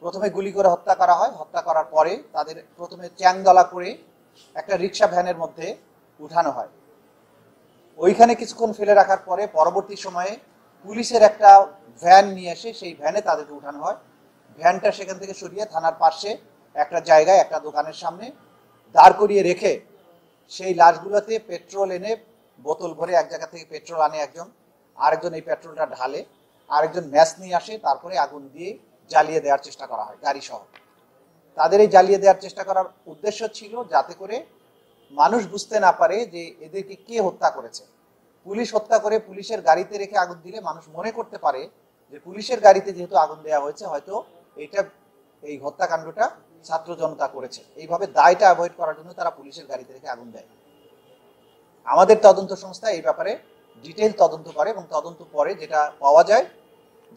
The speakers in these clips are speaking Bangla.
প্রথমে গুলি করে হত্যা করা হয়। হত্যা করার পরে তাদের প্রথমে চ্যাংদলা করে একটা রিক্সা ভ্যানের মধ্যে উঠানো হয়। ওইখানে কিছুক্ষণ ফেলে রাখার পরে পরবর্তী সময়ে পুলিশের একটা ভ্যান নিয়ে এসে সেই ভ্যানে তাদেরকে উঠানো হয়। ভ্যানটা সেখান থেকে সরিয়ে থানার পাশে একটা জায়গায় একটা দোকানের সামনে দাঁড় করিয়ে রেখে সেই লাশগুলোতে পেট্রোল এনে বোতল ভরে এক জায়গা থেকে পেট্রোল আনে একজন, আরেকজন এই পেট্রোলটা ঢালে, আরেকজন ম্যাচ নিয়ে আসে, তারপরে আগুন দিয়ে জ্বালিয়ে দেওয়ার চেষ্টা করা হয় গাড়ি সহ। তাদের এই জ্বালিয়ে দেওয়ার চেষ্টা করার উদ্দেশ্য ছিল যাতে করে মানুষ বুঝতে না পারে যে এদেরকে কে হত্যা করেছে। পুলিশ হত্যা করে পুলিশের গাড়িতে রেখে আগুন দিলে মানুষ মনে করতে পারে যে পুলিশের গাড়িতে যেহেতু আগুন দেওয়া হয়েছে হয়তো এই হত্যাকাণ্ডটা ছাত্র জনতা করেছে। এইভাবে দায়টা অ্যাভয়েড করার জন্য তারা পুলিশের গাড়িতে রেখে আগুন দেয়। আমাদের তদন্ত সংস্থা এই ব্যাপারে ডিটেইল তদন্ত করে এবং তদন্ত পরে যেটা পাওয়া যায়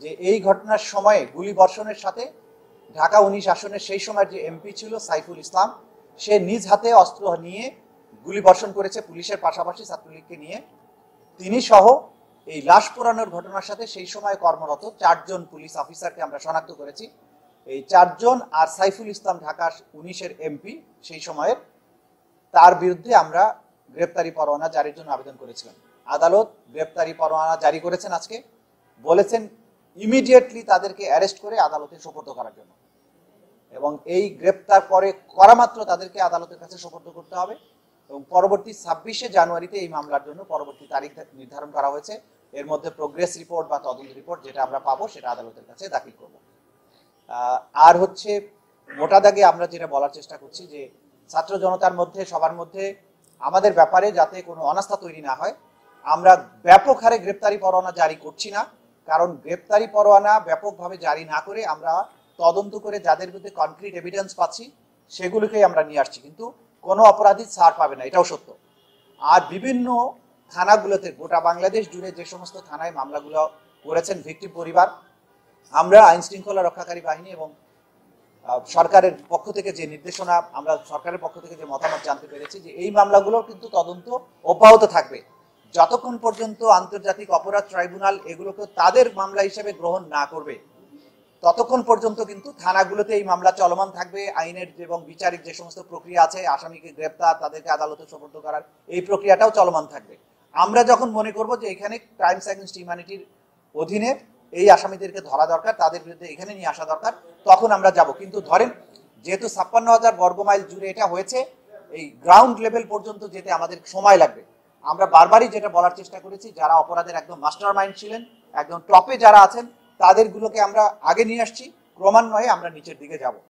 যে এই ঘটনার সময়ে গুলি বর্ষণের সাথে ঢাকা 19 আসনের সেই সময় যে এমপি ছিল সাইফুল ইসলাম, সে নিজ হাতে অস্ত্র নিয়ে গুলি বর্ষণ করেছে পুলিশের পাশাপাশি ছাত্রলীগকে নিয়ে। তিনি সহ এই লাশ পোড়ানোর ঘটনার সাথে সেই সময় কর্মরত 4 জন পুলিশ অফিসারকে আমরা শনাক্ত করেছি। এই 4 জন আর সাইফুল ইসলাম ঢাকা 19-এর এমপি সেই সময়ের, তার বিরুদ্ধে আমরা গ্রেপ্তারি পরোয়ানা জারির জন্য আবেদন করেছিলাম। আদালত গ্রেপ্তারি পরোয়ানা জারি করেছেন আজকে, বলেছেন ইমিডিয়েটলি তাদেরকে অ্যারেস্ট করে আদালতে সোপর্দ করার জন্য, এবং এই গ্রেপ্তার করা মাত্র তাদেরকে আদালতের কাছে সোপর্দ করতে হবে এবং পরবর্তী 26শে জানুয়ারিতে এই মামলার জন্য পরবর্তী তারিখ নির্ধারণ করা হয়েছে। এর মধ্যে প্রোগ্রেস রিপোর্ট বা তদন্ত রিপোর্ট যেটা আমরা পাবো সেটা আদালতের কাছে দাখিল করব। আর হচ্ছে মোটা দাগে আমরা যেটা বলার চেষ্টা করছি যে ছাত্র জনতার মধ্যে সবার মধ্যে আমাদের ব্যাপারে যাতে কোনো অনাস্থা তৈরি না হয়, আমরা ব্যাপক হারে গ্রেপ্তারি পরোয়ানা জারি করছি না। কারণ গ্রেপ্তারি পরোয়ানা ব্যাপকভাবে জারি না করে আমরা তদন্ত করে যাদের বিরুদ্ধে কনক্রিট এভিডেন্স পাচ্ছি সেগুলোকেই আমরা নিয়ে আসছি, কিন্তু কোনো অপরাধী ছাড় পাবে না, এটাও সত্য। আর বিভিন্ন থানাগুলোতে গোটা বাংলাদেশ জুড়ে যে সমস্ত থানায় মামলাগুলো করেছেন ভিকটিম পরিবার, আমরা আইন শৃঙ্খলা রক্ষাকারী বাহিনী এবং সরকারের পক্ষ থেকে যে নির্দেশনা, আমরা সরকারের পক্ষ থেকে যে মতামত জানতে পেরেছি যে এই মামলাগুলোর কিন্তু তদন্ত অব্যাহত থাকবে যতক্ষণ পর্যন্ত আন্তর্জাতিক অপরাধ ট্রাইব্যুনাল এগুলোকে তাদের মামলা হিসেবে গ্রহণ না করবে, ততক্ষণ পর্যন্ত কিন্তু থানাগুলোতে এই মামলা চলমান থাকবে। আইনের এবং বিচারিক যে সমস্ত প্রক্রিয়া আছে, আসামিকে গ্রেপ্তার, তাদেরকে আদালতে সোপর্দ করার এই প্রক্রিয়াটাও চলমান থাকবে। আমরা যখন মনে করব যে এখানে ক্রাইমস এগেইনস্ট হিউম্যানিটির অধীনে এই আসামিদেরকে ধরা দরকার, তাদের বিরুদ্ধে এখানে নিয়ে আসা দরকার, তখন আমরা যাব। কিন্তু ধরেন যেহেতু 56,000 বর্গমাইল জুড়ে এটা হয়েছে, এই গ্রাউন্ড লেভেল পর্যন্ত যেতে আমাদের সময় লাগবে। আমরা বারবারই যেটা বলার চেষ্টা করেছি, যারা অপরাধের একদম মাস্টার মাইন্ড ছিলেন, একদম টপে যারা আছেন, তাদেরগুলোকে আমরা আগে নিয়ে আসছি, ক্রমান্বয়ে আমরা নিচের দিকে যাব।